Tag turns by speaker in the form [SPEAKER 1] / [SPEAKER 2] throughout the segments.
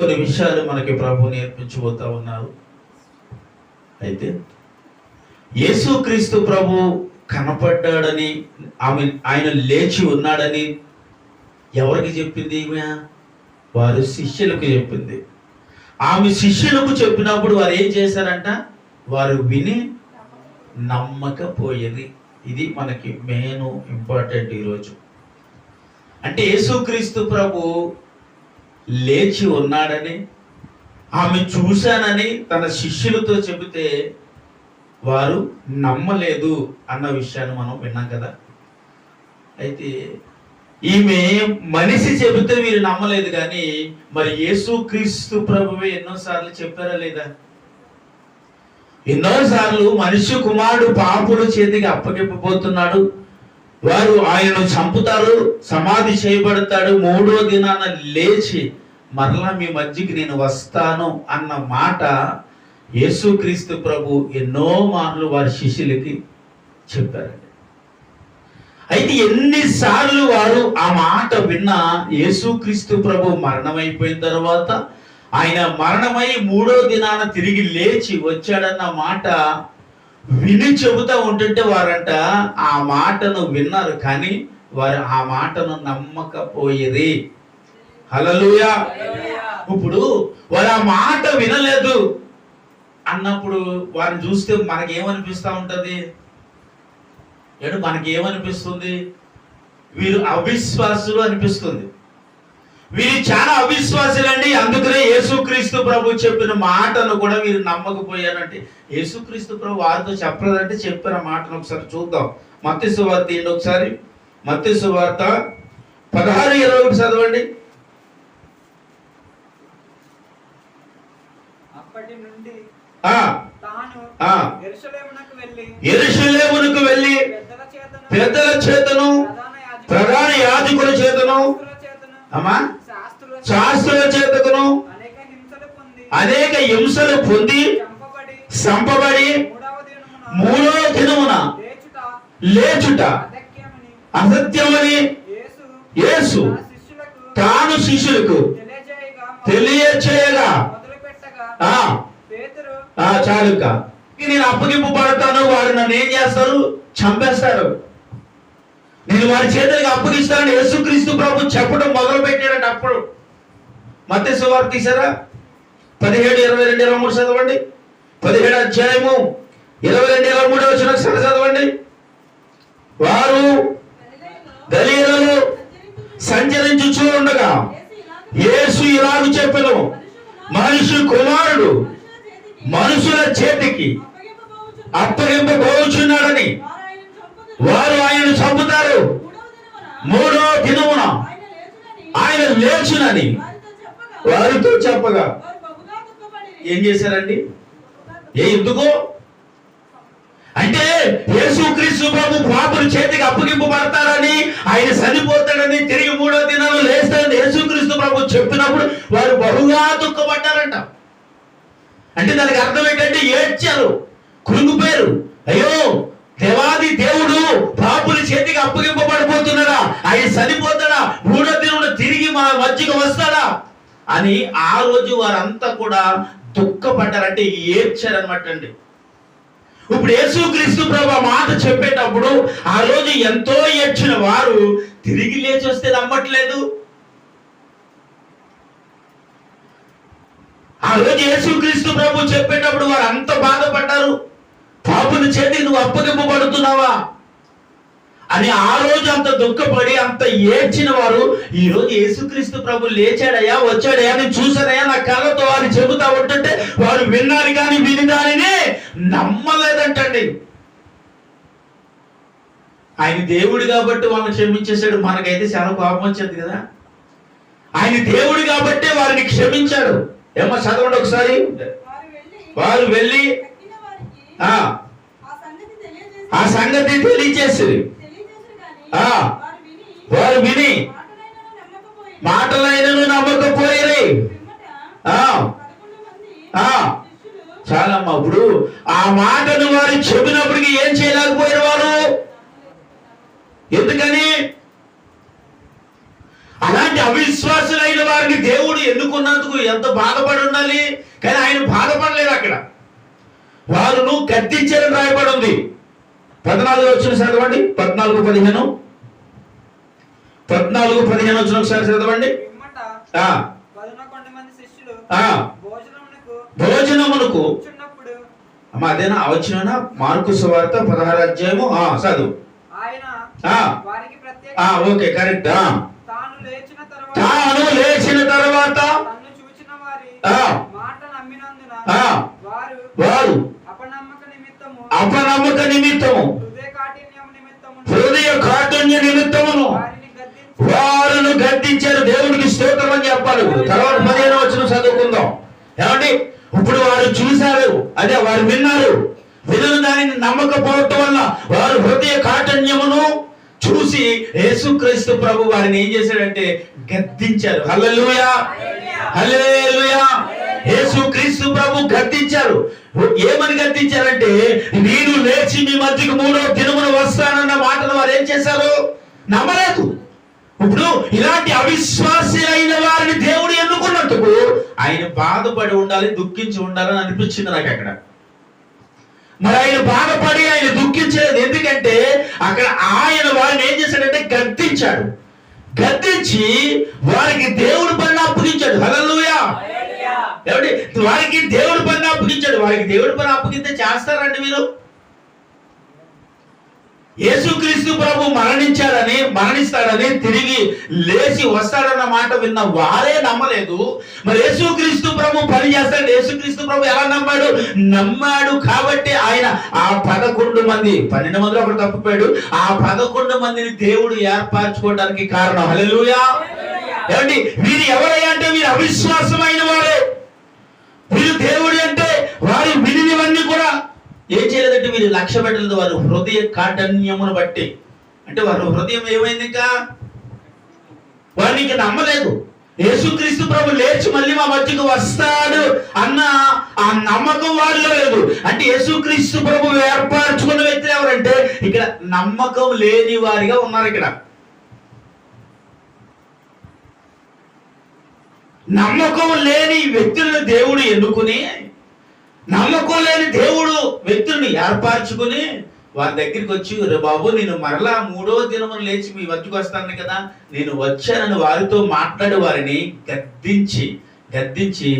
[SPEAKER 1] కొన్ని విషయాలు మనకి ప్రభు నేర్పించబోతా ఉన్నారు. అయితే యేసుక్రీస్తు ప్రభు కనపడ్డాడని, ఆయన లేచి ఉన్నాడని ఎవరికి చెప్పింది? వారి శిష్యులకు చెప్పింది. ఆమె శిష్యులకు చెప్పినప్పుడు వారు ఏం చేశారంట? వారు విని నమ్మకపోయేది. ఇది మనకి మెయిన్ ఇంపార్టెంట్ ఈరోజు. అంటే యేసుక్రీస్తు ప్రభు లేచి ఉన్నాడని, ఆమె చూశానని తన శిష్యులతో చెబితే వారు నమ్మలేదు అన్న విషయాన్ని మనం విన్నాం కదా. అయితే ఈమె మనిషి చెబితే వీరు నమ్మలేదు, కానీ మరి యేసుక్రీస్తు ప్రభువే ఎన్నోసార్లు చెప్పారా లేదా? ఎన్నోసార్లు మనిషి కుమారుడు పాపుల చేతికి అప్పగింపబోతున్నాడు, వారు ఆయనను చంపుతారు, సమాధి చేయబడతాడు, 3వ దినాన లేచి మరలా మీ మధ్యకి నేను వస్తాను అన్న మాట యేసుక్రీస్తు ప్రభు ఎన్నో మార్లు వారి శిష్యులకి చెప్పారండి. అయితే ఎన్నిసార్లు వారు ఆ మాట విన్నా, యేసుక్రీస్తు ప్రభు మరణమైపోయిన తర్వాత ఆయన మరణమై 3వ దినాన తిరిగి లేచి వచ్చాడన్న మాట విని చెబుతా ఉంటుంటే వారంట ఆ మాటను విన్నారు, కానీ వారు ఆ మాటను నమ్మకపోయేది. హల్లెలూయా. ఇప్పుడు వారు ఆ మాట వినలేదు అన్నప్పుడు వారిని చూస్తే మనకేమనిపిస్తూ ఉంటది? మనకేమనిపిస్తుంది? వీరు అవిశ్వాసులు అనిపిస్తుంది. వీరు చాలా అవిశ్వాసులండి. అందుకనే యేసుక్రీస్తు ప్రభు చెప్పిన మాటను కూడా వీరు నమ్మకపోయారంటే, యేసుక్రీస్తు ప్రభు వారితో చెప్పలేదంటే చెప్పిన మాటను ఒకసారి చూద్దాం. మత్తయి సువార్త ఏంటి ఒకసారి? మత్తయి సువార్త 16:21 చదవండి. యెరూషలేమునకు వెళ్ళి పెద్దల చేతను ప్రధాన యాజకుల చేతను శాస్త్రుల చేతను అనేక హింసలు పొంది చంపబడి 3వ దినమున లేచుట అసత్యమని యేసు తాను శిష్యులకు తెలియచేయగా చాలుక నేను అప్పగింపబడతాను, వారు నన్ను ఏం చేస్తారు? చంపేస్తారు, నేను వారి చేతులకు అప్పగిస్తానని యేసుక్రీస్తు ప్రభు చెప్పడం మొదలు పెట్టాడంట. అప్పుడు మత్తయి సువార్త తీసారా? 17:22-23 చదవండి. 17వ అధ్యాయము 22-23 వచనం చదవండి. వారు గలిలయలో సంచరించుచూ ఉండగా యేసు ఇలాగ చెప్పెను, మనిషి కుమారుడు మనుషుల చేతికి అప్పగింపబోచున్నాడని, వారు ఆయనను చంపుతారు, 3వ దినమున ఆయన లేచునని వారితో చెప్పగా ఏం చేశారండి? ఎందుకు అంటే యేసుక్రీస్తు ప్రభు పాపుల చేతికి అప్పగింపబడతారని, ఆయన చనిపోతాడని, తిరిగి 3వ దినాలు లేస్తాడని యేసుక్రీస్తు ప్రభు చెప్పినప్పుడు వారు బహుగా దుఃఖపడ్డారంట. అంటే దానికి అర్థం ఏంటంటే ఏడ్చారు, కృంగిపోయారు. అయ్యో, దేవాది దేవుడు పాపుల చేతికి అప్పగింపబడిపోతున్నాడా? ఆయన చనిపోతాడా? 3వ దినాన తిరిగి మా మధ్యకు వస్తాడా అని ఆ రోజు వారంతా కూడా దుఃఖపడ్డారంటే ఏడ్చారనమాట అండి. ఇప్పుడు యేసుక్రీస్తు ప్రభు మాట చెప్పేటప్పుడు ఆ రోజు ఎంతో ఏడ్చిన వారు తిరిగి లేచి వస్తే నమ్మట్లేదు. ఆ రోజు యేసుక్రీస్తు ప్రభు చెప్పేటప్పుడు వారు అంత బాధపడ్డారు, పాపుల చేతికి నువ్వు అప్పగింపబడుతున్నావా అని ఆ రోజు అంత దుఃఖపడి అంత ఏడ్చిన వారు ఈ రోజు యేసుక్రీస్తు ప్రభు లేచాడయా, వచ్చాడయా, నేను చూసానయా నా కళ్ళతో అని చెబుతా ఉంటుంటే వారు విన్నారు కానీ విని దానిని నమ్మలేదంటండి. ఆయన దేవుడు కాబట్టి వాళ్ళని క్షమించేశాడు. మనకైతే చాలా కోపం వచ్చేది కదా. ఆయన దేవుడు కాబట్టి వారిని క్షమించాడు. ఏమో చదవండి ఒకసారి. వారు వెళ్ళి ఆ సంగతి తెలియజేసి వారు విని మాటలైనను నమ్మకపోయి చాలమ్మా. ఇప్పుడు ఆ మాటను వారు చెప్పినప్పటికీ ఏం చేయలేకపోయిన వారు. ఎందుకని? అలాంటి అవిశ్వాసులైన వారిని దేవుడు ఎన్నుకున్నందుకు ఎంత బాధపడి ఉండాలి. కానీ ఆయన బాధపడలేదు. అక్కడ వారును గద్దించారని రాయబడి ఉంది. 14 వచ్చిన చదవండి. 14:15 వచ్చిన ఒకసారి చదవండి. భోజనమునకు అమ్మా అదేనా వచ్చిన మార్కు సువార్త 16వ అధ్యాయము చదువు. Okay correct. తాను లేచిన తర్వాత వారు అపనమ్మక నిమిత్తము హృదయ కాఠిన్య నిమిత్తమును వారును గద్దించారు. దేవునికి స్తోత్రం అని చెప్పాలి. తర్వాత 15వ వచనం చదువుకుందాం. ఏమండి, ఇప్పుడు వారు చూశారు, అదే వారు విన్నారు. విన్న దానిని నమ్మకపోవటం వల్ల వారు హృదయ కాఠిన్యమును చూసి యేసుక్రీస్తు ప్రభు వారిని ఏం చేశాడంటే గద్దించారు. హల్లెలూయా, హల్లెలూయా. యేసుక్రీస్తు ప్రభు గద్దించారు. ఏమని గద్దించారంటే, నేను లేచి మీ మధ్యకు 3వ దినమున వస్తానన్న మాటను వారు ఏం చేశారు? నమ్మలేదు. ఇప్పుడు ఇలాంటి అవిశ్వాసి అయిన వారిని దేవుడు ఎన్నుకున్నందుకు ఆయన బాధపడి ఉండాలి, దుఃఖించి ఉండాలని అనిపించింది నాకు అక్కడ. మరి ఆయన బాధపడి ఆయన దుఃఖించలేదు. ఎందుకంటే అక్కడ ఆయన వారిని ఏం చేశాడంటే గద్దించాడు. గద్దించి వారికి దేవుడి పని అప్పగించాడు. హల్లెలూయా. ఏమండి, వారికి దేవుడి పని అప్పగించాడు. వారికి దేవుడి పని అప్పగిస్తే చేస్తారండి మీరు? యేసుక్రీస్తు ప్రభు మరణిస్తాడని తిరిగి లేచి వస్తాడన్న మాట విన్న వారే నమ్మలేదు. మరి యేసుక్రీస్తు ప్రభు పని చేస్తాడు. యేసుక్రీస్తు ప్రభు ఎలా నమ్మాడు కాబట్టి ఆయన ఆ 11 మంది 12 మందిలో ఒకడు తప్పిపోయాడు. ఆ 11 మందిని దేవుడు ఏర్పరచుకోవడానికి కారణం. హల్లెలూయా. ఏమండి, వీరు ఎవరయ్యా అంటే వీరు అవిశ్వాసమైన వారే. వీరు దేవుడు అంటే వారు వినివన్నీ కూడా ఏం చేయలేదంటే వీరు లక్ష్య పెట్టలేదు. వారు హృదయ కాఠిన్యమును బట్టి, అంటే వారి హృదయం ఏమైంది, ఇంకా వారిని ఇంకా నమ్మలేదు. యేసుక్రీస్తు ప్రభు లేచి మళ్ళీ మా మధ్యకు వస్తాడు అన్న ఆ నమ్మకం వారిలో లేదు. అంటే యేసుక్రీస్తు ప్రభు ఏర్పరచుకున్న వ్యక్తులు ఎవరంటే ఇక్కడ నమ్మకం లేని వారిగా ఉన్నారు. ఇక్కడ నమ్మకం లేని వ్యక్తులను దేవుడు ఎన్నుకుని, నమ్మకం లేని దేవుడు వ్యక్తుల్ని ఏర్పరచుకుని వారి దగ్గరికి వచ్చి, రే బాబు నేను మరలా 3వ దినమున లేచి మీ వద్దకు వస్తాను కదా, నేను వచ్చానని వారితో మాట్లాడి వారిని గద్దించి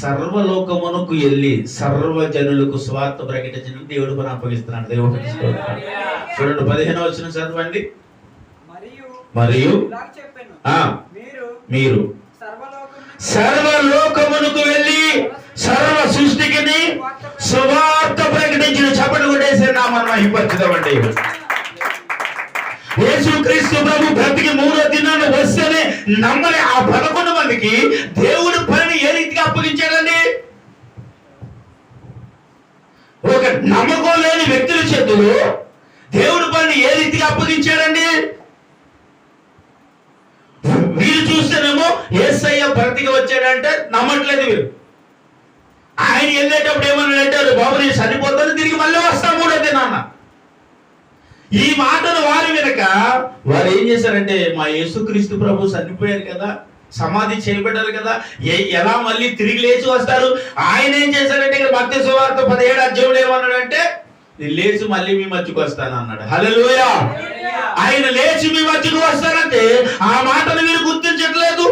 [SPEAKER 1] సర్వలోకమునకు వెళ్ళి సర్వజనులకు స్వార్థ ప్రకటించిన దేవుడు పని అప్పగిస్తున్నాడు. దేవుడు చూడండి 15వ వచనం చదవండి. మరియు మీరు సర్వలోకమునకు వెళ్ళి సర్వ సృష్టికి సువార్త ప్రకటించిన. చప్పట్లు కొట్టేసి నామమున మహిమపరచుదామండి. యేసుక్రీస్తు ప్రభు బ్రతికి 3వ దినాన వస్తేనే నమ్మని ఆ 11 మందికి దేవుడు పనిని ఏ రీతిగా అప్పగించాడండి? ఒక నమ్మకం లేని వ్యక్తుల చేతులు దేవుడు పనిని ఏ రీతిగా అప్పగించాడండి? వీరు చూస్తేనేమో యేసయ్య బ్రతికి వచ్చాడంటే నమ్మట్లేదు వీరు. ఆయన వెళ్ళేటప్పుడు ఏమన్నాడంటే, బాబు నేను చనిపోతాను, తిరిగి మళ్ళీ వస్తాను 3వ దినాన. ఈ మాటను వారి వెనక వారు ఏం చేశారంటే, మా యేసుక్రీస్తు ప్రభు చనిపోయారు కదా, సమాధి చేయబడ్డారు కదా, ఎలా మళ్ళీ తిరిగి లేచి వస్తారు? ఆయన ఏం చేశారంటే ఇక్కడ మత్తయి సువార్త 17వ అధ్యాయంలో ఏమన్నాడంటే, నేను లేచి మళ్ళీ మీ మధ్యకు వస్తాను అన్నాడు. హల్లెలూయా. ఆయన లేచి మీ మధ్యకు వస్తారంటే ఆ మాటను మీరు గుర్తించట్లేదు.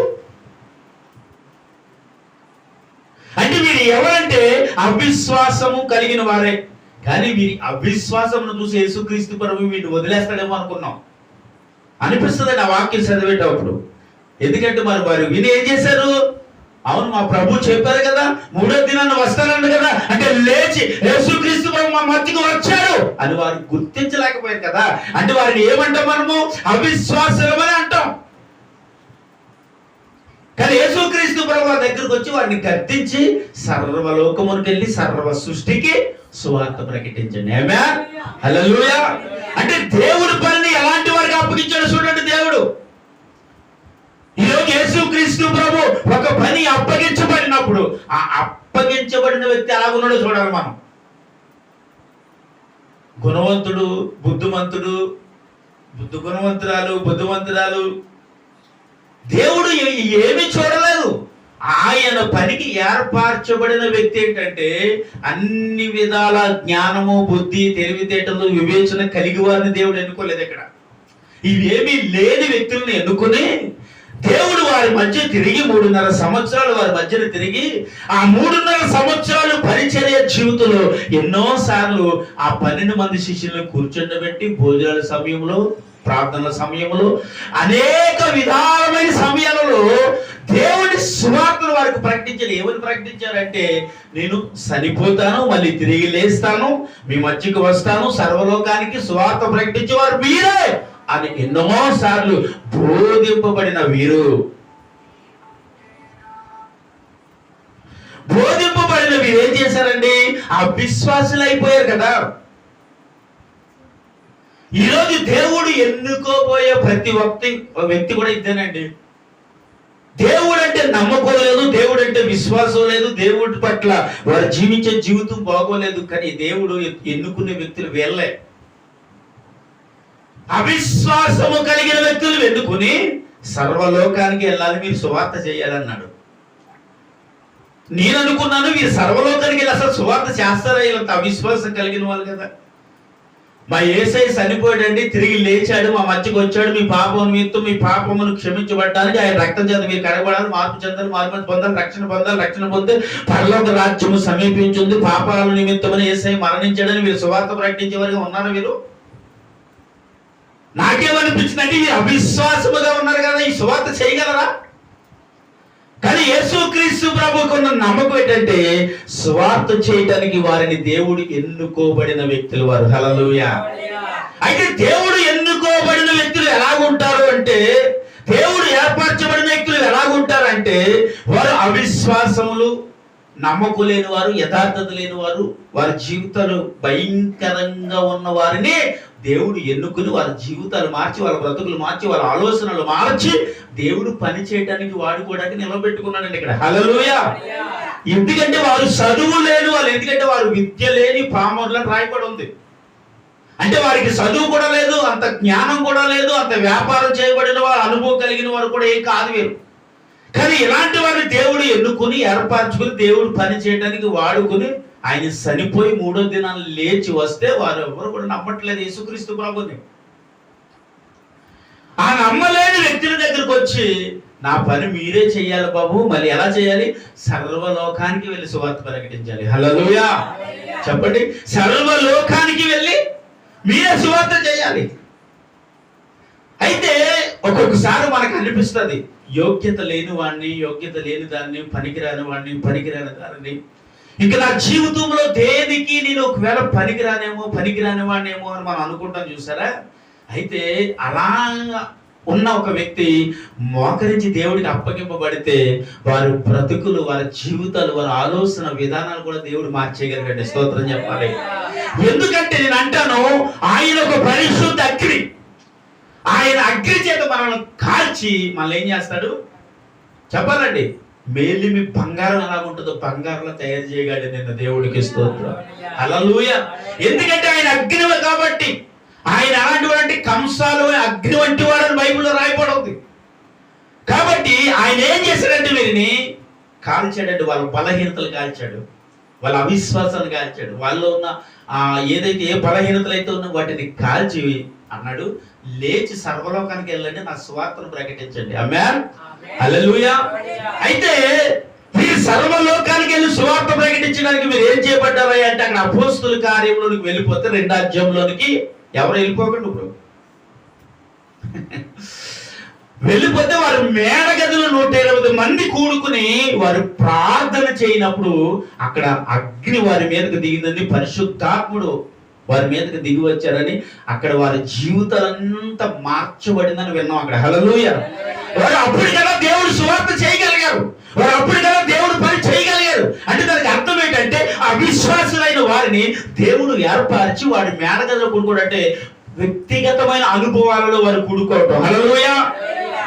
[SPEAKER 1] అంటే వీరు ఎవరంటే అవిశ్వాసము కలిగిన వారే. కానీ వీరి అవిశ్వాసమును చూసి యేసుక్రీస్తు ప్రభు వీడిని వదిలేస్తాడేమో అనుకున్నాం అనిపిస్తుంది ఆ వాక్యం చదివేటప్పుడు. ఎందుకంటే మరి వారు విని ఏం చేశారు? అవును మా ప్రభు చెప్పారు కదా 3వ దినాన వస్తానండి కదా, అంటే లేచి యేసుక్రీస్తు ప్రభు మా మధ్యకు వచ్చాడు అని వారు గుర్తించలేకపోయారు కదా. అంటే వారిని ఏమంటాం మనము? అవిశ్వాసులమని అంటాం. కానీ యేసుక్రీస్తు ప్రభు దగ్గరకు వచ్చి వారిని గద్దించి సర్వలోకమునికి వెళ్ళి సర్వ సృష్టికి సువార్త ప్రకటించండి. ఆమేన్, హల్లెలూయా. అంటే దేవుడి పనిని ఎలాంటి వారికి అప్పగించాడు చూడండి దేవుడు. ఈరోజు యేసుక్రీస్తు ప్రభు ఒక పని అప్పగించబడినప్పుడు ఆ అప్పగించబడిన వ్యక్తి ఎలాగున్నాడో చూడాలి మనం. గుణవంతుడు, గుణవంతురాలు, బుద్ధిమంతురాలు, దేవుడు ఏమీ చూడలేదు. ఆయన పనికి ఏర్పరచబడిన వ్యక్తి ఏంటంటే అన్ని విధాల జ్ఞానము, బుద్ధి, తెలివితేటలు, వివేచన కలిగి వారిని దేవుడు ఎన్నుకోలేదు. ఇక్కడ ఇవేమీ లేని వ్యక్తులను ఎన్నుకుని దేవుడు వారి మధ్య తిరిగి 3.5 సంవత్సరాలు వారి మధ్యన తిరిగి ఆ 3.5 సంవత్సరాలు పరిచర్య జీవితంలో ఎన్నోసార్లు ఆ 12 మంది శిష్యులను కూర్చోబెట్టి భోజనాల సమయంలో, ప్రార్థనల సమయంలో, అనేక విధాలమైన సమయాలలో దేవుడి సువార్తను వారికి ప్రకటించారు. ఏమని ప్రకటించారంటే, నేను చనిపోతాను, మళ్ళీ తిరిగి లేస్తాను, మీ మధ్యకు వస్తాను, సర్వలోకానికి సువార్త ప్రకటించేవారు మీరే అని ఎన్నో సార్లు బోధింపబడిన వీరు ఏం చేశారండి? అవిశ్వాసులు అయిపోయారు కదా. ఈరోజు దేవుడు ఎన్నుకోబోయే ప్రతి వ్యక్తి కూడా ఇదేనండి. దేవుడు అంటే నమ్మకం లేదు, దేవుడు అంటే విశ్వాసం లేదు, దేవుడి పట్ల వారు జీవించే జీవితం బాగోలేదు. కానీ దేవుడు ఎన్నుకునే వ్యక్తులు వీళ్ళే. అవిశ్వాసము కలిగిన వ్యక్తులు ఎన్నుకుని సర్వలోకానికి వెళ్ళాలి, మీరు సువార్త చేయాలన్నాడు. నేను అనుకున్నాను వీరు సర్వలోకానికి వెళ్ళి అసలు సువార్త చేస్తారా? వీళ్ళంత అవిశ్వాసం కలిగిన వాళ్ళు కదా. మా యేసయ్య చనిపోయాడండి, తిరిగి లేచాడు, మా మధ్యకు వచ్చాడు, మీ పాపం మీతో మీ పాపమును క్షమించబడ్డానికి ఆయన రక్తం చేత మీరు కడగబడాలి, మార్పు చెందాలి, మార్పు పొందాలి, రక్షణ పొంది పరలోక రాజ్యము సమీపించింది, పాపాల నిమిత్తమని యేసయ్య మరణించాడని మీరు సువార్త ప్రకటించే వారిగా ఉన్నారు. మీరు నాకేమనిపించిందంటే వీరు అవిశ్వాసముగా ఉన్నారు కదా, ఈ సువార్త చేయగలరా? కానీ యేసుక్రీస్తు ప్రభువుకు ఉన్న నమ్మకం ఏంటంటే సువార్త చేయడానికి వారిని దేవుడు ఎన్నుకోబడిన వ్యక్తులు వారు. హల్లెలూయా. అయితే దేవుడు ఎన్నుకోబడిన వ్యక్తులు ఎలాగుంటారు అంటే, దేవుడు ఏర్పరచబడిన వ్యక్తులు ఎలాగుంటారంటే, వారు అవిశ్వాసములు, నమ్మకం లేని వారు, యథార్థత లేని వారు, వారి జీవితాలు భయంకరంగా ఉన్న వారిని దేవుడు ఎన్నుకుని వారి జీవితాలు మార్చి, వాళ్ళ బ్రతుకులు మార్చి, వాళ్ళ ఆలోచనలు మార్చి దేవుడు పని చేయడానికి వాడుకోవడానికి నిలబెట్టుకున్నాడండి ఇక్కడ. హల్లెలూయా. ఎందుకంటే వారు చదువు లేని వాళ్ళు, ఎందుకంటే వారు విద్య లేని పామరులను రాయబడి ఉంది. అంటే వారికి చదువు కూడా లేదు, అంత జ్ఞానం కూడా లేదు, అంత వ్యాపారం చేయబడిన వారు, అనుభవం కలిగిన వారు కూడా ఏం కాదు వీరు. కానీ ఇలాంటి వారిని దేవుడు ఎన్నుకుని ఏర్పరచుకుని దేవుడు పని చేయడానికి వాడుకుని ఆయన చనిపోయి 3వ దినాలు లేచి వస్తే వారు ఎవరు కూడా నమ్మట్లేదు యేసుక్రీస్తు ప్రభుని. ఆ నమ్మలేని వ్యక్తుల దగ్గరకు వచ్చి, నా పని మీరే చెయ్యాలి బాబు, మళ్ళీ ఎలా చేయాలి? సర్వలోకానికి వెళ్ళి సువార్త ప్రకటించాలి. హల్లెలూయా. చెప్పండి, సర్వలోకానికి వెళ్ళి మీరే సువార్త చేయాలి. అయితే ఒక్కొక్కసారి మనకు అనిపిస్తుంది, యోగ్యత లేని వాడిని, యోగ్యత లేని దాన్ని, పనికిరాని వాడిని, పనికిరాని దాన్ని, ఇంకా నా జీవితంలో దేనికి నేను ఒకవేళ పనికిరాని వాడినేమో అని మనం అనుకుంటాం, చూసారా? అయితే అలా ఉన్న ఒక వ్యక్తి మోకరించి దేవుడికి అప్పగింపబడితే వారి బ్రతుకులు, వారి జీవితాలు, వారి ఆలోచన విధానాలు కూడా దేవుడు మార్చేయగలిగాడు. స్తోత్రం చెప్పాలి. ఎందుకంటే నేను అంటాను, ఆయన ఒక పరిశుద్ధ అగ్ని. ఆయన అగ్ని చేత మనల్ని కాల్చి మనల్ని ఏం చేస్తాడు చెప్పాలండి? మేలిమి బంగారం ఎలాగుంటుందో బంగారంలో తయారు చేయగలడు నిన్న. దేవుడికి స్తోత్రం. హల్లెలూయా. ఎందుకంటే ఆయన అగ్ని కాబట్టి. ఆయన అలాంటి కంసాలు అగ్ని వంటి వాడని బైబిల్లో రాయబడింది. కాబట్టి ఆయన ఏం చేశాడంటే వీరిని కాల్చాడంటే, వాళ్ళ బలహీనతలు కాల్చాడు, వాళ్ళ అవిశ్వాసాన్ని కాల్చాడు, వాళ్ళలో ఉన్న ఏదైతే ఏ బలహీనతలు అయితే ఉన్నా వాటిని కాల్చి అన్నాడు, లేచి సర్వలోకానికి వెళ్ళండి, నా సువార్తను ప్రకటించండి. ఆమేన్. హల్లెలూయా. అయితే మీరు సర్వలోకానికి వెళ్ళి సువార్త ప్రకటించడానికి మీరు ఏం చేయబడ్డారా అంటే, అక్కడ అపోస్తుల కార్యంలోనికి వెళ్ళిపోతే 2వ అధ్యాయంలోనికి ఎవరు వెళ్ళిపోకండి ఇప్పుడు వెళ్ళిపోతే వారు మేడగదిలో 120 మంది కూడుకుని వారు ప్రార్థన చేయనప్పుడు అక్కడ అగ్ని వారి మీదకి దిగిందని, పరిశుద్ధాత్ముడు వారి మీదకి దిగి వచ్చారని, అక్కడ వారి జీవితాలంతా మార్చబడిందని విన్నాం అక్కడ. హల్లెలూయా. వారు అప్పటికల్లా దేవుడు సువార్త చేయగలిగారు, వారు అప్పటికల్లా దేవుడు పని చేయగలిగారు. అంటే దానికి అర్థం ఏంటంటే, అవిశ్వాసులైన వారిని దేవుడు ఏర్పరిచి వాడి మేడగదిలో కూడుకోవడంటే వ్యక్తిగతమైన అనుభవాలలో వారు కూడుకోవటం. హల్లెలూయా.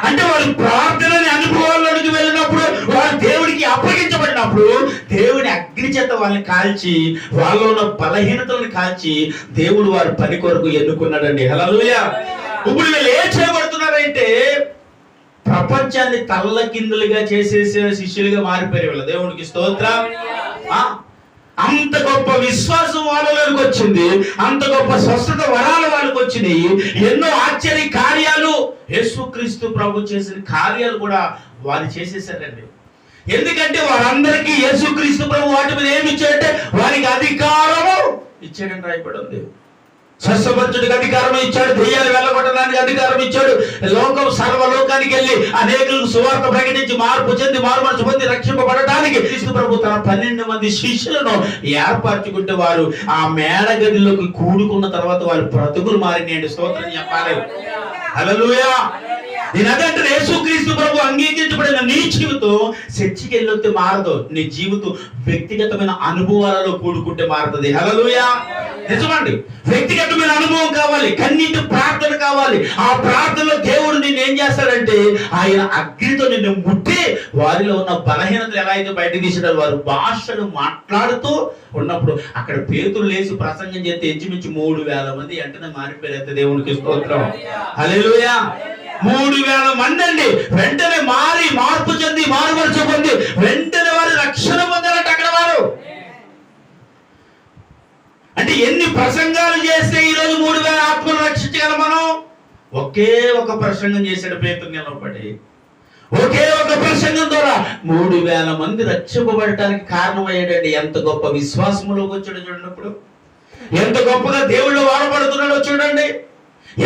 [SPEAKER 1] అంటే వారు ప్రార్థనని అనుభవాల్లోనికి వెళ్ళినప్పుడు, వారు దేవుడికి అప్పగించబడినప్పుడు దేవుని అగ్ని చేత వాళ్ళని కాల్చి, వాళ్ళలో ఉన్న బలహీనతలను కాల్చి దేవుడు వారి పని కొరకు ఎన్నుకున్నాడండి. హల్లెలూయా. ఇప్పుడు వీళ్ళు ఏం చేయబడుతున్నారంటే, ప్రపంచాన్ని తల్లకిందులుగా చేసేసే శిష్యులుగా మారిపోయారు వీళ్ళు. దేవునికి స్తోత్రం. అంత గొప్ప విశ్వాసం వాళ్ళలోకి వచ్చింది, అంత గొప్ప స్వస్థత వరాలు వాళ్ళకి వచ్చినాయి. ఎన్నో ఆశ్చర్య కార్యాలు యేసుక్రీస్తు ప్రభు చేసిన కార్యాలు కూడా వారు చేసేసారండి. ఎందుకంటే వారందరికీ యేసుక్రీస్తు ప్రభు వాటి మీద ఏమి ఇచ్చాడంటే వారికి అధికారము ఇచ్చాడని రాయబడి ఉంది. స్వస్థపరచుడికి అధికారం ఇచ్చాడు, దెయ్యాలు వెళ్ళగొట్టడానికి అధికారం ఇచ్చాడు, లోకం సర్వలోకానికి వెళ్ళి అనేకులకు సువార్త ప్రకటించి మార్పు చెంది మారుమనసు పొంది రక్షింపబడటానికి క్రీస్తు ప్రభు తన 12 మంది శిష్యులను ఏర్పరచుకుంటే వారు ఆ మేడగదిలోకి కూడుకున్న తర్వాత వారి బ్రతుకులు మారినాయండి. స్తోత్రం చెప్పాలి. హల్లెలూయా. నేను అదంటే యేసుక్రీస్తు ప్రభు అంగీకరించబడిన నీ జీవితం చర్చికి వెళ్ళొస్తే మారదు. నీ జీవితం వ్యక్తిగతమైన అనుభవాలలో కూడుకుంటే మారుతుంది. హల్లెలూయా. నిజమండి, వ్యక్తిగతమైన అనుభవం కావాలి, కన్నీటి ప్రార్థన కావాలి. ఆ ప్రార్థనలో దేవుడు నిన్ను ఏం చేస్తాడంటే ఆయన అగ్నితో నిన్ను ముట్టి వారిలో ఉన్న బలహీనతలు ఎలా అయితే బయటకు తీసాడో వారు భాషలు మాట్లాడుతూ ఉన్నప్పుడు అక్కడ పేతురు లేచి ప్రసంగం చేస్తే ఇంచుమించు 3000 మంది వెంటనే మారిపోయారు. దేవునికి స్తోత్రం. హల్లెలూయా. 3000 మంది అండి వెంటనే మార్పు చెంది మారుమనసు పొంది వెంటనే వారు రక్షణ పొందాలంటే అక్కడ వారు. అంటే ఎన్ని ప్రసంగాలు చేస్తే ఈరోజు 3000 ఆత్మలు రక్షించగలం మనం? ఒకే ఒక ప్రసంగం చేశాడు పేతురు నిలబడి. ఒకే ఒక ప్రసంగం ద్వారా 3000 మంది రక్షింపబడటానికి కారణమయ్యాడండి. ఎంత గొప్ప విశ్వాసంలోకి వచ్చాడో చూడండి. అప్పుడు ఎంత గొప్పగా దేవుళ్ళు వాడబడుతున్నాడో చూడండి,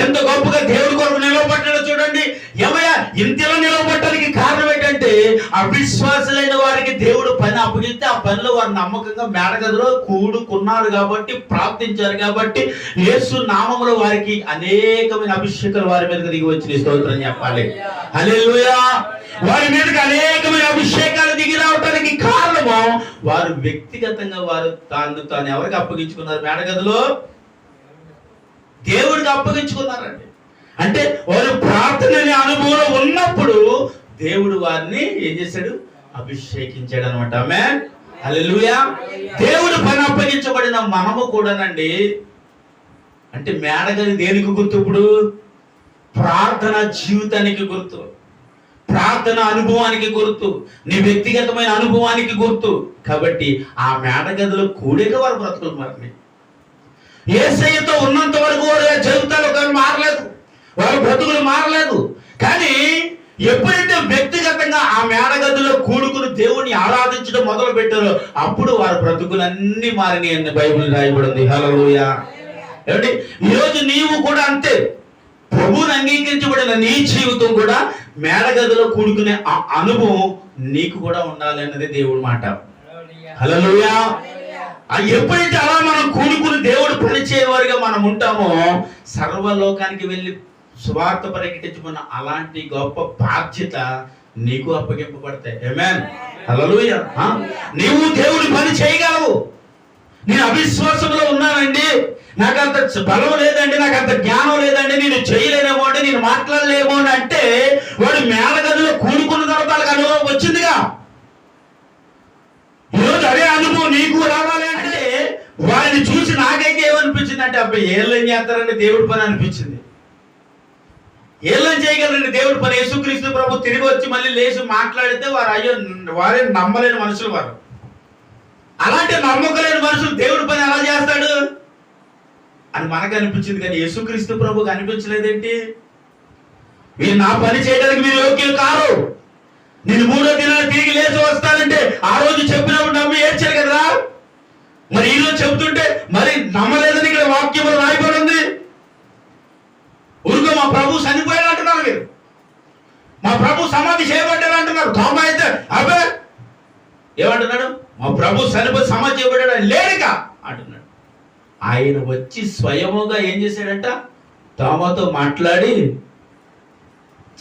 [SPEAKER 1] ఎంత గొప్పగా దేవుడి కొరకు నిలవబడ్డాడో చూడండి. ఏమయ్యా ఇంతలో నిలవబడటానికి కారణం ఏంటంటే అవిశ్వాసులైన వారికి దేవుడు పని అప్పగిస్తే ఆ పనిలో వారు నమ్మకంగా మేడగదిలో కూడుకున్నారు కాబట్టి, ప్రార్థించారు కాబట్టి యేసు నామములో వారికి అనేకమైన అభిషేకాలు వారి మీదకి దిగి వచ్చిన. స్తోత్రం చెప్పాలి. హల్లెలూయా. వారి మీదకి అనేకమైన అభిషేకాలు దిగి రావడానికి కారణము వారు వ్యక్తిగతంగా వారు తాను ఎవరికి అప్పగించుకున్నారు? మేడగదిలో దేవుడికి అప్పగించుకున్నారండి. అంటే వారు ప్రార్థన అనే అనుభవంలో ఉన్నప్పుడు దేవుడు వారిని ఏం చేశాడు? అభిషేకించాడు అనమాట. ఆమేన్. హల్లెలూయా. దేవుడు పని అప్పగించబడిన మనము కూడానండి. అంటే మేడగది దేనికి గుర్తు? ఇప్పుడు ప్రార్థన జీవితానికి గుర్తు, ప్రార్థన అనుభవానికి గుర్తు, నీ వ్యక్తిగతమైన అనుభవానికి గుర్తు. కాబట్టి ఆ మేడగదిలో కూడేక వారు బ్రతుకులు మారినాయి. యేసయ్యతో ఉన్నంత వరకు వారి జీవితాలు కానీ మారలేదు, వారి బ్రతుకులు మారలేదు. కానీ ఎప్పుడైతే వ్యక్తిగతంగా ఆ మేడగదిలో కూడుకుని దేవుని ఆరాధించడం మొదలు పెట్టారో అప్పుడు వారి బ్రతుకులన్నీ మారినాయి అని బైబిల్ రాయబడింది. హల్లెలూయా. ఏమండి, ఈరోజు నీవు కూడా అంతే. ప్రభువుని అంగీకరించబడిన నీ జీవితం కూడా మేడగదిలో కూడుకునే ఆ అనుభవం నీకు కూడా ఉండాలి అన్నది దేవుడి మాట. హల్లెలూయా. ఎప్పుడైతే అలా మనం కూడుకుని దేవుడు పనిచేయవారిగా మనం ఉంటామో సర్వలోకానికి వెళ్ళి సువార్త ప్రకటించుకున్న అలాంటి గొప్ప బాధ్యత నీకు అప్పగింపబడతాయి. ఆమేన్. హల్లెలూయా. నీవు దేవుడి పని చేయగలవు. నేను అవిశ్వాసంలో ఉన్నానండి, నాకు అంత బలం లేదండి, నాకు అంత జ్ఞానం లేదండి, నేను చేయలేనేమో అండి, నేను మాట్లాడలేమో అని అంటే వాడు మేడగదిలో కూడుకున్న తర్వాత వాళ్ళకి అనుభవం వచ్చిందిగా. ఈరోజు అదే అనుభవం నీకు రావాలి అంటే వారిని చూసి నాకైతే ఏమనిపించింది అంటే అబ్బాయి ఏళ్ళని చేస్తారండి దేవుడి పని అనిపించింది. ఏళ్ళని చేయగలరండి దేవుడి పని. యేసుక్రీస్తు ప్రభు తిరిగి వచ్చి మళ్ళీ లేచి మాట్లాడితే వారు అయ్యో వారే నమ్మలేని మనుషులు వారు. అలాంటి నమ్మకలేని మనుషులు దేవుడి పని ఎలా చేస్తాడు అని మనకు అనిపించింది, కానీ యేసుక్రీస్తు ప్రభుకి అనిపించలేదేంటి? మీరు నా పని చేయడానికి మీరు యోగ్యులు కారు, నేను 3వ దినాన్ని తిరిగి లేచి వస్తానంటే ఆ రోజు చెప్పినప్పుడు నమ్మి ఏడ్చారు కదా. మరి ఈ రోజు చెబుతుంటే మరి నమ్మలేదని ఇక్కడ వాక్యంలో రాయబడి ఉంది. ఊరుకో మా ప్రభు చనిపోయాడు అంటున్నారు మీరు, మా ప్రభు సమాధి చేయబడ్డాడు అంటున్నారు. తోమా అయితే అబ్బే ఏమంటున్నాడు? మా ప్రభు చనిపోయి సమాధి చేయబడ్డాడు అని లేడుగా అంటున్నాడు. ఆయన వచ్చి స్వయముగా ఏం చేశాడంట? తోమాతో మాట్లాడి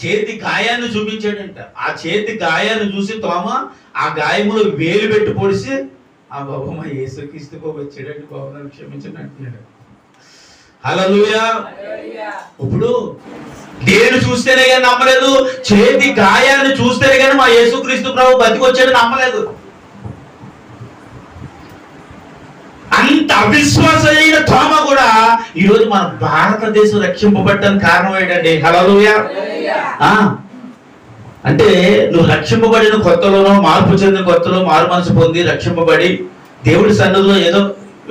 [SPEAKER 1] చేతి గాయాన్ని చూపించాడంట. ఆ చేతి గాయాన్ని చూసి తోమా ఆ గాయములో వేలు పెట్టి పొడిసి ఆ బాబు మా యేసుక్రీస్తు బాబు వచ్చాడండి బాబు నన్ను క్షమించండి అంటున్నాడు. హల్లెలూయా. ఇప్పుడు దేని చూస్తేనే కానీ నమ్మలేదు, చేతి గాయాన్ని చూస్తేనే కానీ మా యేసుక్రీస్తు ప్రభు బతికి వచ్చాడని నమ్మలేదు. అంత అవిశ్వాసమైన తోమ కూడా ఈరోజు మన భారతదేశం రక్షింపబడ్డానికి కారణం ఏంటండి? హల్లెలూయా. అంటే నువ్వు రక్షింపబడిన కొత్తలోనో, మార్పు చెందిన కొత్తలో మారు మనసు పొంది రక్షింపబడి దేవుడి సన్నిధిలో ఏదో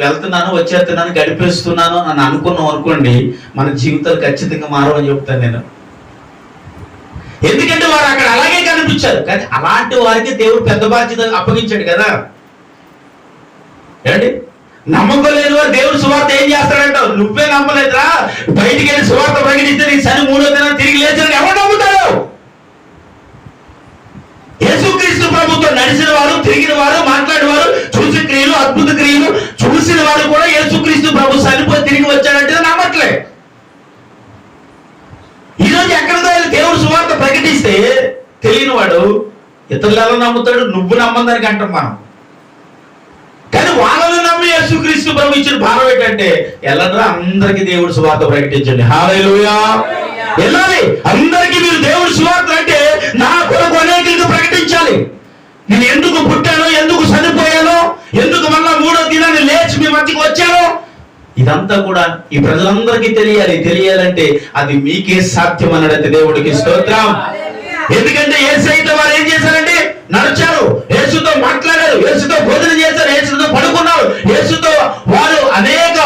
[SPEAKER 1] వెళ్తున్నాను, వచ్చేస్తున్నాను, గడిపేస్తున్నాను అని అనుకున్నాం అనుకోండి, మన జీవితాలు ఖచ్చితంగా మారవని చెప్తాను నేను. ఎందుకంటే వారు అక్కడ అలాగే కనిపించారు. కానీ అలాంటి వారికి దేవుడు పెద్ద బాధ్యత అప్పగించాడు కదా. ఏమండి, నమ్మకం లేని వారు దేవుడు సువార్త ఏం చేస్తాడంటావు? నువ్వే నమ్మలేదురా, బయటికి వెళ్ళి సువార్త ప్రకటిస్తే నీ శని 3వ దినం తిరిగి లేచారని ఎవరు నమ్ముతాడు? యేసుక్రీస్తు ప్రభుతో నడిచిన వారు, తిరిగిన వారు, మాట్లాడేవారు, చూసిన క్రియలు, అద్భుత క్రియలు చూసిన వారు కూడా యేసుక్రీస్తు ప్రభు చనిపోయి తిరిగి వచ్చాడంటే నమ్మట్లే. ఈరోజు ఎక్కడికో దేవుడు సువార్త ప్రకటిస్తే తెలియని వాడు ఇతరులు ఎలా నమ్ముతాడు? నువ్వు నమ్మదానికి అంటాం మనం. కానీ వాళ్ళని నమ్మి యేసుక్రీస్తు ప్రభు ఇచ్చిన భారం ఏంటంటే, వెళ్ళరా అందరికీ దేవుడు సువార్త ప్రకటించండి. హల్లెలూయా. వెళ్ళాలి అందరికీ. మీరు దేవుడి సువార్త అంటే నా కొరకు అనేకులకు ప్రకటించాలి. నేను ఎందుకు పుట్టానో, ఎందుకు చనిపోయానో, ఎందుకు మళ్ళా 3వ దినాన్ని లేచి మీ మధ్యకి వచ్చానో, ఇదంతా కూడా ఈ ప్రజలందరికీ తెలియాలి. తెలియాలంటే అది మీకే సాధ్యం అన్నాడంటే దేవుడికి స్తోత్రం. ఎందుకంటే యేసయ్యతో వారు ఏం చేశారంటే నడిచారు, యేసుతో మాట్లాడారు, యేసుతో భోజనం చేశారు, యేసుతో పడుకున్నారు, యేసుతో వారు అనేక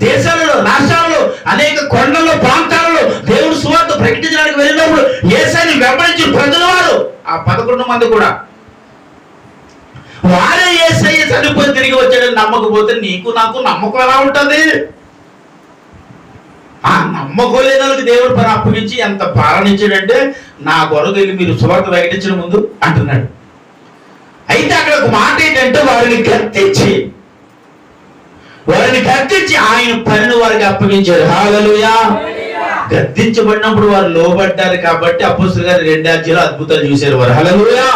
[SPEAKER 1] దేశాలలో, రాష్ట్రాలలో, అనేక కొండల్లో, ప్రాంతాలలో దేవుడు సువార్త ప్రకటించడానికి వెళ్ళినప్పుడు యేసయ్యని వెంబడించిన ప్రజలు వారు ఆ 11 మంది కూడా వారే యేసయ్య చనిపోయి తిరిగి వచ్చాడని నమ్మకపోతే నీకు నాకు నమ్మకం ఎలా ఉంటుంది? ఆ నమ్మకం లేని వాళ్ళకి దేవుడు పని అప్పగించి ఎంత పాలనించాడంటే, నా కొరకు వెళ్ళి మీరు సువార్త ప్రకటించిన ముందు అంటున్నాడు. అయితే అక్కడ ఒక మాట ఏంటంటే, వారిని గద్దించి ఆయన పనిని వారికి అప్పగించారు. హల్లెలూయా. గద్దించబడినప్పుడు వారు లోబడ్డారు కాబట్టి అపోస్తలుల గారు 2వ అధ్యాయంలో అద్భుతాలు చూశారు వారు. హల్లెలూయా.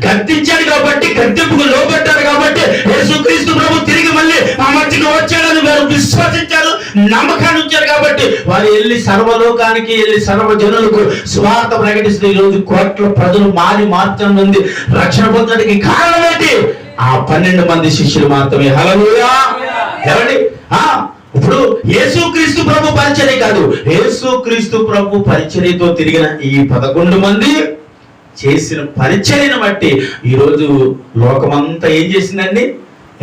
[SPEAKER 1] గద్దించాడు కాబట్టి, గద్దింపుకు లోబడ్డారు కాబట్టి యేసుక్రీస్తు ప్రభు తిరిగి మళ్ళీ ఆ మధ్యకి వచ్చాడని వారు విశ్వసించారు, నమ్మకాన్ని ఉంచారు కాబట్టి వారు వెళ్ళి సర్వలోకానికి వెళ్ళి సర్వ జనులకు సువార్త ప్రకటిస్తూ ఈరోజు కోట్ల ప్రజలు మార్చడం ఉంది. రక్షణ పొందడానికి కారణం ఏంటి? ఆ 12 మంది శిష్యులు మాత్రమే. హల్లెలూయా. ఏమండి, ఇప్పుడు యేసుక్రీస్తు ప్రభు పరిచర్య కాదు, యేసుక్రీస్తు ప్రభు పరిచర్యతో తిరిగిన ఈ 11 మంది చేసిన పరిచర్యను బట్టి ఈరోజు లోకమంతా ఏం చేసిందండి?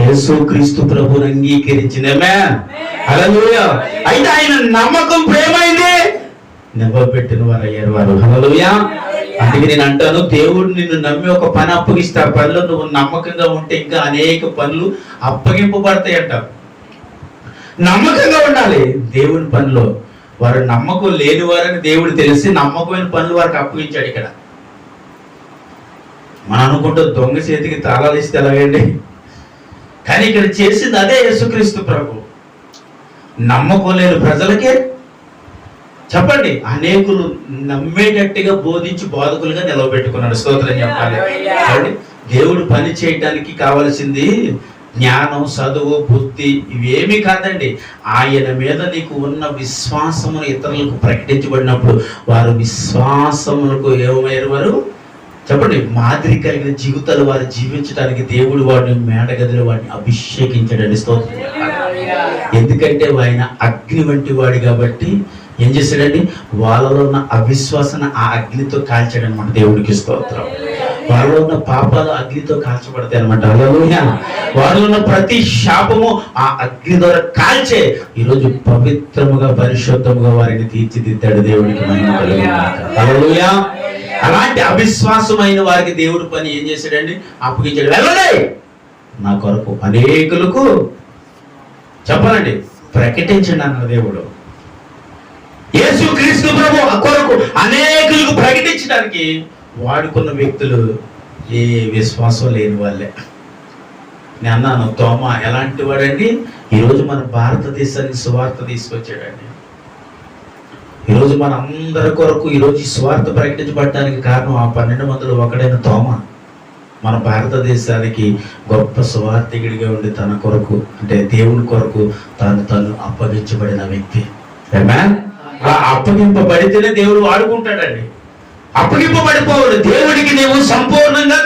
[SPEAKER 1] యేసుక్రీస్తు ప్రభువుని అంగీకరించింది. ఆమేన్. హల్లెలూయా. అయితే ఆయన నమ్మకం ప్రేమైంది, నిలబెట్టిన వారు అయ్యారు వారు. హల్లెలూయా. అందుకే నేను అంటాను, దేవుడు నిన్ను నమ్మి ఒక పని అప్పగిస్తే ఆ పనిలో నువ్వు నమ్మకంగా ఉంటే ఇంకా అనేక పనులు అప్పగింపబడతాయి అంటారు. నమ్మకంగా ఉండాలి దేవుని పనిలో. వారు నమ్మకం లేని వారని దేవుడు తెలిసి నమ్మకమైన పనులు వారికి అప్పగించాడు. ఇక్కడ మనం అనుకుంటూ దొంగ చేతికి తాళాలు ఇస్తే ఎలాగండి? కానీ ఇక్కడ చేసింది అదే యేసుక్రీస్తు ప్రభు. నమ్మకం లేని ప్రజలకే చెప్పండి అనేకులు నమ్మేటట్టుగా బోధించి బోధకులుగా నిలవబెట్టుకున్నాడు. స్తోత్రం చెప్పాలి. దేవుడు పని చేయటానికి కావలసింది జ్ఞానం, చదువు, బుద్ధి ఇవేమీ కాదండి. ఆయన మీద నీకు ఉన్న విశ్వాసమును ఇతరులకు ప్రకటించబడినప్పుడు వారు విశ్వాసములకు ఏమయ్యారు? వారు చెప్పండి, మాదిరి కలిగిన జీవితాలు వారు జీవించడానికి దేవుడు వాడిని మేడగదిలో వాడిని అభిషేకించాడండి. స్తోత్రం. ఎందుకంటే ఆయన అగ్ని వంటి వాడు కాబట్టి ఏం చేశాడండి? వాళ్ళలో ఉన్న అవిశ్వాసన ఆ అగ్నితో కాల్చాడనమాట. దేవుడికి స్తోత్రం. వాళ్ళలో ఉన్న పాపాలు అగ్నితో కాల్చబడతాయి అనమాట. హల్లెలూయా. వాళ్ళలో ఉన్న ప్రతి శాపము ఆ అగ్ని ద్వారా కాల్చే ఈరోజు పవిత్రముగా పరిశుద్ధముగా వారిని తీర్చిదిద్దాడు. దేవుడికి మహిమ కలుగుగాక. హల్లెలూయా. అలాంటి అవిశ్వాసమైన వారికి దేవుడు పని ఏం చేశాడండి? అప్పగించాడు. వెళ్ళండి నా కొరకు అనేకులకు చెప్పాలండి, ప్రకటించండి అన్న దేవుడు. యేసుక్రీస్తు ప్రభు కొరకు అనేకులకు ప్రకటించడానికి వాడుకున్న వ్యక్తులు ఏ విశ్వాసం లేని వాళ్ళే. నేను అన్నాను, తోమా ఎలాంటి వాడండి? ఈరోజు మన భారతదేశానికి సువార్త తీసుకొచ్చాడండి. ఈరోజు మన అందరి కొరకు ఈరోజు ఈ సువార్త ప్రకటించబడడానికి కారణం ఆ 12 మందిలో ఒకడైన తోమా. మన భారతదేశానికి గొప్ప సువార్తికుడిగా ఉండి తన కొరకు అంటే దేవుని కొరకు తాను అప్పగించబడిన వ్యక్తి. ఆమేన్. ఆ అప్పగింపబడితేనే దేవుడు వాడుకుంటాడండి. అప్పగింపబడిపోవాలి దేవుడికి. నీవు సంపూర్ణంగా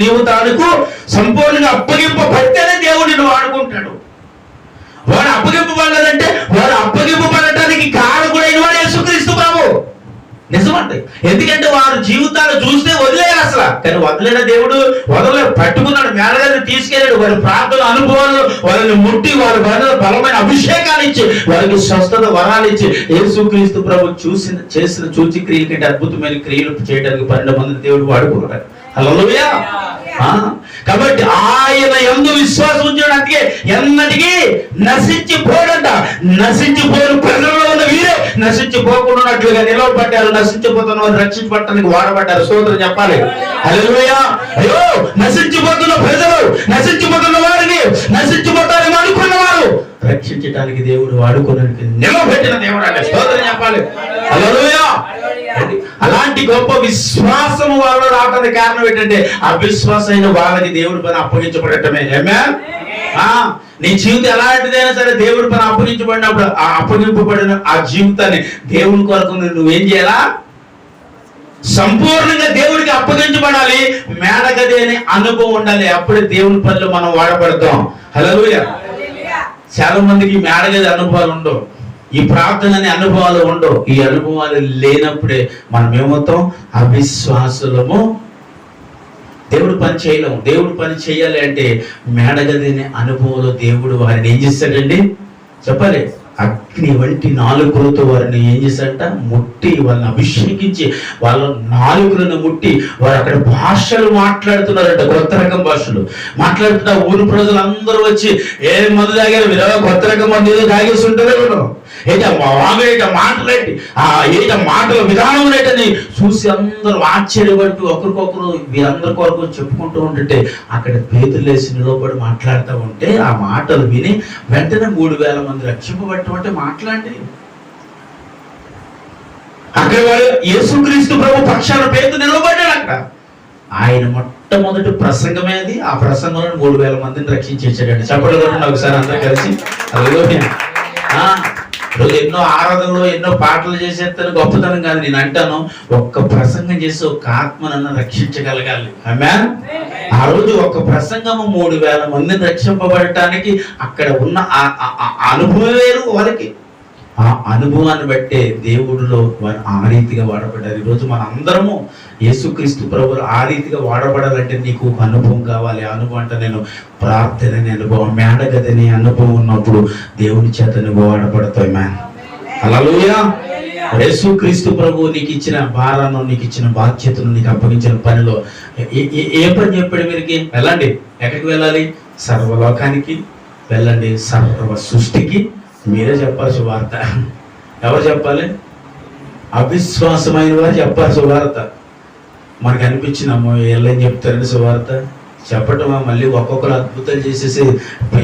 [SPEAKER 1] నీవు తానుకు సంపూర్ణంగా అప్పగింపబడితేనే దేవుడు నిన్ను వాడుకుంటాడు. వాడు అప్పగింపబడలేదంటే వాడు అప్పగింపబడటానికి కారకుడైన వాడు యేసుక్రీస్తు ప్రభు. నిజమండి. ఎందుకంటే వారి జీవితాలు చూస్తే వదిలేరు అసలు. కానీ వదిలేన దేవుడు వదలలేదు, పట్టుకున్నాడు, మేడగారిని తీసుకెళ్ళాడు. వారి ప్రార్థన అనుభవాలు వారిని ముట్టి వారి బలమైన అభిషేకాలు ఇచ్చి వారికి స్వస్థత వరాలు ఇచ్చి యేసుక్రీస్తు ప్రభు చేసిన సూచి క్రియల కంటే అద్భుతమైన క్రియలు చేయడానికి 12 మందిని దేవుడు వాడుకున్నాడు. హల్లెలూయా. కాబట్టి ఆయన యందు విశ్వాసం ఉంచడానికి ఎన్నటికీ నశించిపోడంట. నశించిపోయిన ప్రజల్లో ఉన్న వీరే నశించిపోకుండా నిలవబడ్డారు. నశించిపోతున్న వారు రక్షించబడటానికి వాడబడ్డారు. స్తోత్రం చెప్పాలి. హల్లెలూయా. అయ్యో, నశించిపోతున్న ప్రజలు, నశించిపోతున్న వారిని, నశించిపోతారని అనుకున్న వారు రక్షించడానికి దేవుడు వాడుకోవడానికి నిలబెట్టిన దేవుడు అంటే స్తోత్రం చెప్పాలి. హల్లెలూయా. అలాంటి గొప్ప విశ్వాసము వాళ్ళలో రావడానికి కారణం ఏంటంటే అవిశ్వాసమైన వాళ్ళకి దేవుడి పని అప్పగించబడటమే. ఆమేన్. నీ జీవితం ఎలాంటిదైనా సరే దేవుడి పని అప్పగించబడినప్పుడు ఆ అప్పగింపబడిన ఆ జీవితాన్ని దేవుని కొరకు నువ్వేం చేయాలా? సంపూర్ణంగా దేవుడికి అప్పగించబడాలి. మేడగది అనే అనుభవం ఉండాలి. అప్పుడే దేవుని పనిలో మనం వాడబడతాం. హల్లెలూయా. చాలా మందికి మేడగది అనుభవాలు ఉండవు, ఈ ప్రార్థన అనే అనుభవాలు ఉండవు. ఈ అనుభవాలు లేనప్పుడే మనం ఏమవుతాం? అవిశ్వాసులము. దేవుడు పని చేయలేము. దేవుడు పని చేయాలి అంటే మేడగది అనే అనుభవంలో దేవుడు వారిని ఏం చేస్తాడండి చెప్పాలి? అగ్ని వంటి నాలుకలతో వారిని ఏం చేశారంట? ముట్టి వాళ్ళని అభిషేకించి వాళ్ళ నాలుకలను ముట్టి వారు అక్కడ భాషలు మాట్లాడుతున్నారంట. కొత్త రకం భాషలు మాట్లాడుతున్న ఊరు ప్రజలందరూ వచ్చి ఏ మందు తాగారు, కొత్త రకం మందు ఏదో తాగేసి ఉంటారు. మాటల విధానం ఏంటని చూసి అందరూ ఆశ్చర్యపడుతూ ఒకరికొకరు వీరందరి కొరకు చెప్పుకుంటూ ఉంటుంటే అక్కడ పేతురు లేచి నిలబడి మాట్లాడుతూ ఉంటే ఆ మాటలు విని వెంటనే 3000 మంది రక్షింపబడటం అంటే మాట్లాడి అక్కడ వాడు యేసుక్రీస్తు ప్రభు పక్షాన పేతురు నిలబడ్డాడు. అక్కడ ఆయన మొట్టమొదటి ప్రసంగమే అది. ఆ ప్రసంగంలో 3000 మందిని రక్షించేసాడండి. చెప్పలేదు ఒకసారి అందరూ కలిసి. రోజు ఎన్నో ఆరాధనలు ఎన్నో పాటలు చేసేస్తాను గొప్పతనం కాదు. నేను అంటాను, ఒక్క ప్రసంగం చేసి ఒక ఆత్మనన్నా రక్షించగలగాలి. ఆమేన్. ఆ రోజు ఒక ప్రసంగము 3000 మందిని రక్షింపబడటానికి అక్కడ ఉన్న అనుభవం వేరు వాళ్ళకి. ఆ అనుభవాన్ని బట్టే దేవుడిలో వారు ఆ రీతిగా వాడబడ్డారు. ఈరోజు మన అందరము యేసుక్రీస్తు ప్రభువులు ఆ రీతిగా వాడబడాలంటే నీకు ఒక అనుభవం కావాలి. ఆ అనుభవం అంటే నేను ప్రార్థన అనే అనుభవం, మేడగది అనే అనుభవం ఉన్నప్పుడు దేవుని చేత నువ్వు వాడబడతావు. మ్యాన్. హల్లెలూయా. యేసుక్రీస్తు ప్రభువు నీకు ఇచ్చిన భారాన్ని, నీకు ఇచ్చిన బాధ్యతను, నీకు అప్పగించిన పనిలో ఏ పని చెప్పాడు? వీరికి వెళ్ళండి. ఎక్కడికి వెళ్ళాలి? సర్వలోకానికి వెళ్ళండి, సర్వ సృష్టికి. మీరే చెప్పాలి సువార్త. ఎవరు చెప్పాలి? అవిశ్వాసమైన వారు చెప్పాలి సువార్త. మనకు అనిపించినమ్మో వీళ్ళేం చెప్తారని సువార్త చెప్పటమా? మళ్ళీ ఒక్కొక్కరు అద్భుతాలు చేసేసి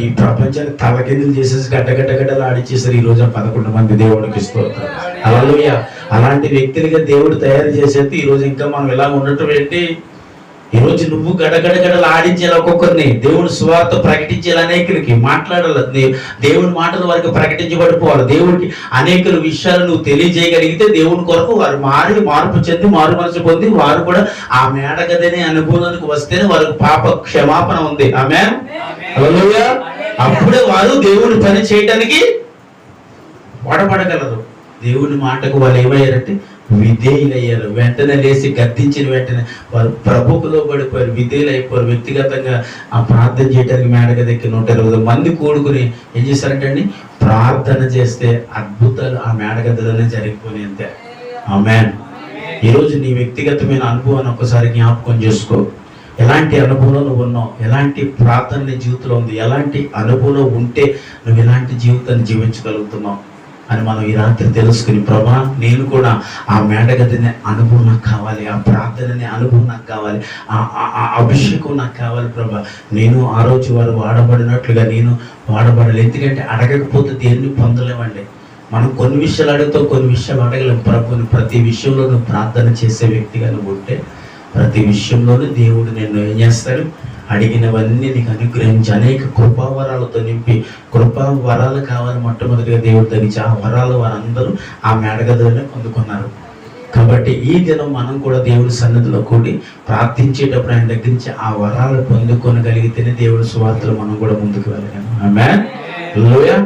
[SPEAKER 1] ఈ ప్రపంచాన్ని తలకిందులు చేసేసి గడ్డలు ఆడిచ్చేసారు. ఈ రోజు 11 మంది దేవుడికి స్తోత్రం. హల్లెలూయా. అలాంటి వ్యక్తులుగా దేవుడు తయారు చేసేది. ఈ రోజు ఇంకా మనం ఇలా ఉండటం ఏంటి? ఈ రోజు నువ్వు గడగడలు ఆడించేలా ఒక్కొక్కరిని దేవుని సువార్త ప్రకటించేలా అనేకులకి మాట్లాడాలి. దేవుని మాటలు వారికి ప్రకటించబడిపోవాలి. దేవుడికి అనేక విషయాలు నువ్వు తెలియజేయగలిగితే దేవుని కొరకు వారు మార్పు చెంది మారు మనసు పొంది వారు కూడా ఆ మేడగదనే అనుభవానికి వస్తేనే వారికి పాప క్షమాపణ ఉంది. ఆమేన్. హల్లెలూయా. అప్పుడే వారు దేవుని పని చేయడానికి వాడబడగలరు. దేవుని మాటకు వాళ్ళు ఏమయ్యారంటే విధేయులయ్యారు. వెంటనే లేచి గద్దించిన వెంటనే వారు ప్రభుకులో పడిపోయారు, విధేయులు అయిపోయారు. వ్యక్తిగతంగా ఆ ప్రార్థన చేయడానికి మేడగదికి 120 మంది కూడుకుని ఏం చేశారంటే అండి ప్రార్థన చేస్తే అద్భుతాలు ఆ మేడగదిలోనే జరిగిపోయినాయి. అంతే. ఆమేన్. ఈరోజు నీ వ్యక్తిగతమైన అనుభవాన్ని ఒకసారి జ్ఞాపకం చేసుకో. ఎలాంటి అనుభవంలో నువ్వు ఉన్నావు, ఎలాంటి ప్రార్థన నీ జీవితంలో ఉంది, ఎలాంటి అనుభవంలో ఉంటే నువ్వు ఎలాంటి జీవితాన్ని జీవించగలుగుతున్నావు అని మనం ఈ రాత్రి తెలుసుకుని, ప్రభా నేను కూడా ఆ మేడగదినే అనుభవం నాకు కావాలి, ఆ ప్రార్థననే అనుభవం నాకు కావాలి, ఆ అభిషేకం నాకు కావాలి ప్రభా. నేను ఆ రోజు వారు వాడబడినట్లుగా నేను వాడబడాలి. ఎందుకంటే అడగకపోతే దేన్ని పొందలేమండి. మనం కొన్ని విషయాలు అడుగుతాం, కొన్ని విషయాలు అడగలేం. ప్రభుని ప్రతి విషయంలోనూ ప్రార్థన చేసే వ్యక్తిగా నువ్వు ఉంటే ప్రతి విషయంలోనూ దేవుడు నిన్ను ఏం చేస్తాడు? అడిగినవన్నీ నీకు అనుగ్రహించి అనేక కృపావరాలతో నింపి, కృపా వరాలు కావాలి మొట్టమొదటిగా దేవుడు తగ్గించి ఆ వరాలు వారందరూ ఆ మేడగదిలోనే పొందుకున్నారు. కాబట్టి ఈ దినం మనం కూడా దేవుడి సన్నిధిలో కూడి ప్రార్థించేటప్పుడు ఆయన దగ్గర నుంచి ఆ వరాలు పొందుకొనగలిగితేనే దేవుడి సువార్తలు మనం కూడా ముందుకు వెళ్ళగలం. ఆమేన్. హల్లెలూయా.